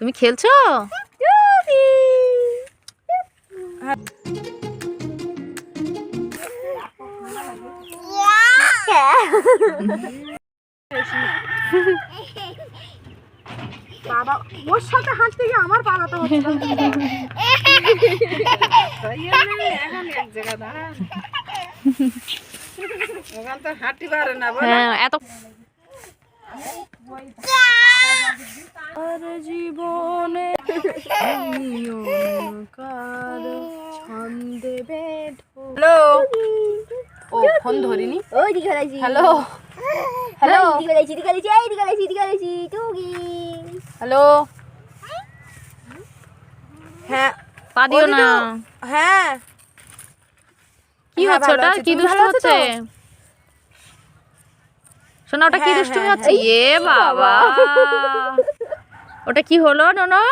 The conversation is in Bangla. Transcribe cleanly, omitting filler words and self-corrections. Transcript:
তুমি খেলছো? বাবা ওর সাথে হাঁটতে গিয়ে আমার পালাতে হচ্ছে হ্যাঁ এত জীবনে হ্যালো ও ফোন ধরিনি হ্যালো হ্যালো হ্যালো হ্যাঁ পা দিও না। হ্যাঁ কি হচ্ছে ওটা? কি দুষ্টু হচ্ছে? শোনা ওটা কি দুষ্টুমি হচ্ছে? এ বাবা, ওটা কি হলো নোনো?